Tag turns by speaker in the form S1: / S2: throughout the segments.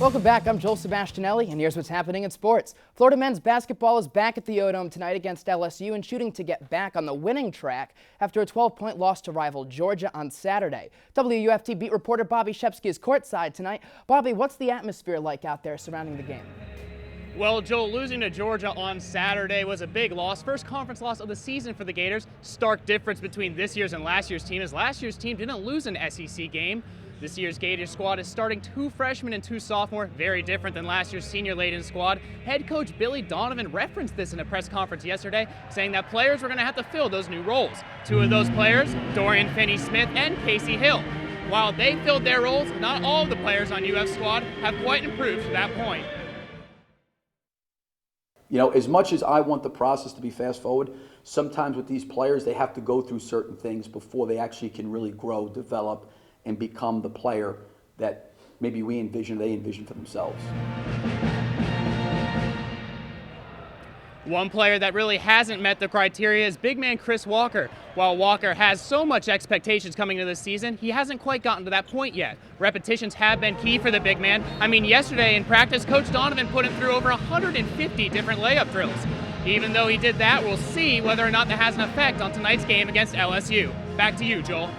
S1: Welcome back. I'm Joel Sebastianelli, and here's what's happening in sports. Florida men's basketball is back at the O-Dome tonight against LSU and shooting to get back on the winning track after a 12-point loss to rival Georgia on Saturday. WUFT beat reporter Bobby Shepsky is courtside tonight. Bobby, what's the atmosphere like out there surrounding the game?
S2: Well, Joel, losing to Georgia on Saturday was a big loss. First conference loss of the season for the Gators. Stark difference between this year's and last year's team, as last year's team didn't lose an SEC game. This year's Gators squad is starting 2 freshmen and 2 sophomore, very different than last year's senior-laden squad. Head coach Billy Donovan referenced this in a press conference yesterday, saying that players were going to have to fill those new roles. 2 of those players, Dorian Finney-Smith and Casey Hill. While they filled their roles, not all of the players on UF squad have quite improved to that point.
S3: You know, as much as I want the process to be fast forward, sometimes with these players, they have to go through certain things before they actually can really grow, develop, and become the player that maybe we envision, they envision for themselves.
S2: One player that really hasn't met the criteria is big man Chris Walker. While Walker has so much expectations coming into this season, he hasn't quite gotten to that point yet. Repetitions have been key for the big man. I mean, yesterday in practice, Coach Donovan put him through over 150 different layup drills. Even though he did that, we'll see whether or not that has an effect on tonight's game against LSU. Back to you, Joel.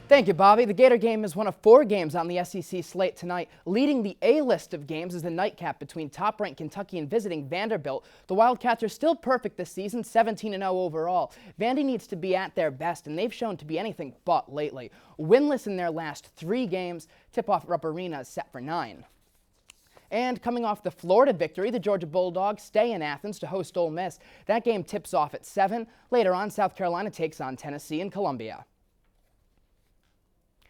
S1: Thank you, Bobby. The Gator game is one of 4 games on the SEC slate tonight. Leading the A list of games is the nightcap between top-ranked Kentucky and visiting Vanderbilt. The Wildcats are still perfect this season, 17-0 overall. Vandy needs to be at their best, and they've shown to be anything but lately. Winless in their last 3 games. Tip-off at Rupp Arena is set for 9. And coming off the Florida victory, the Georgia Bulldogs stay in Athens to host Ole Miss. That game tips off at 7. Later on, South Carolina takes on Tennessee and Columbia.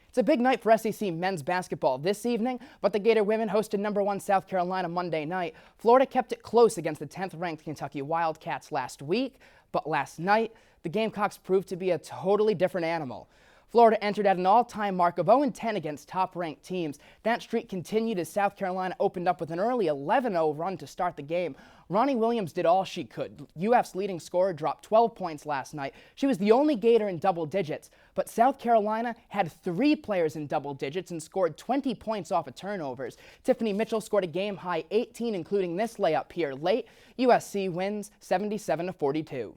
S1: It's a big night for SEC men's basketball this evening, but the Gator women hosted #1 South Carolina Monday night. Florida kept it close against the 10th-ranked Kentucky Wildcats last week, but last night, the Gamecocks proved to be a totally different animal. Florida entered at an all-time mark of 0-10 against top-ranked teams. That streak continued as South Carolina opened up with an early 11-0 run to start the game. Ronnie Williams did all she could. UF's leading scorer dropped 12 points last night. She was the only Gator in double digits, but South Carolina had 3 players in double digits and scored 20 points off of turnovers. Tiffany Mitchell scored a game-high 18, including this layup here late. USC wins 77-42.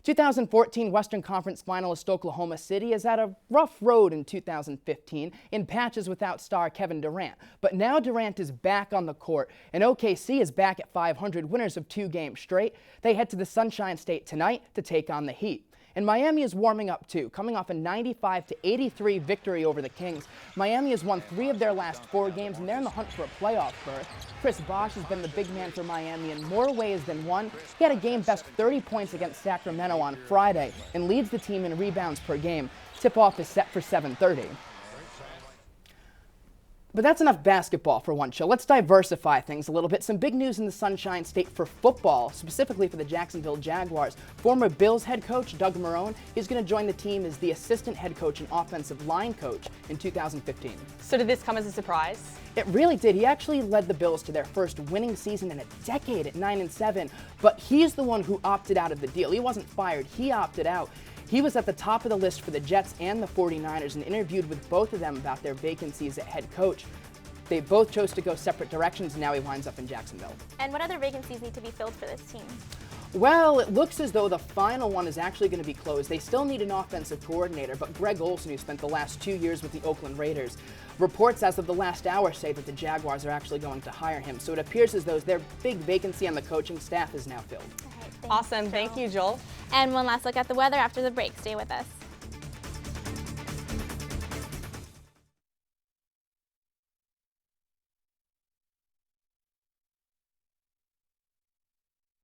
S1: 2014 Western Conference finalist Oklahoma City is at a rough road in 2015 in patches without star Kevin Durant. But now Durant is back on the court, and OKC is back at 500, winners of 2 games straight. They head to the Sunshine State tonight to take on the Heat. And Miami is warming up too, coming off a 95-83 victory over the Kings. Miami has won 3 of their last 4 games, and they're in the hunt for a playoff berth. Chris Bosh has been the big man for Miami in more ways than one. He had a game-best 30 points against Sacramento on Friday and leads the team in rebounds per game. Tip-off is set for 7:30. But that's enough basketball for one show. Let's diversify things a little bit. Some big news in the Sunshine State for football, specifically for the Jacksonville Jaguars. Former Bills head coach Doug Marrone is going to join the team as the assistant head coach and offensive line coach in 2015.
S4: So did this come as a surprise?
S1: It really did. He actually led the Bills to their first winning season in a decade at 9-7, but he's the one who opted out of the deal. He wasn't fired. He opted out. He was at the top of the list for the Jets and the 49ers and interviewed with both of them about their vacancies at head coach. They both chose to go separate directions, and now he winds up in Jacksonville.
S5: And what other vacancies need to be filled for this team?
S1: Well, it looks as though the final one is actually going to be closed. They still need an offensive coordinator, but Greg Olson, who spent the last 2 years with the Oakland Raiders, reports as of the last hour say that the Jaguars are actually going to hire him. So it appears as though their big vacancy on the coaching staff is now filled.
S4: Awesome. Thank you, Joel.
S5: And one last look at the weather after the break. Stay with us.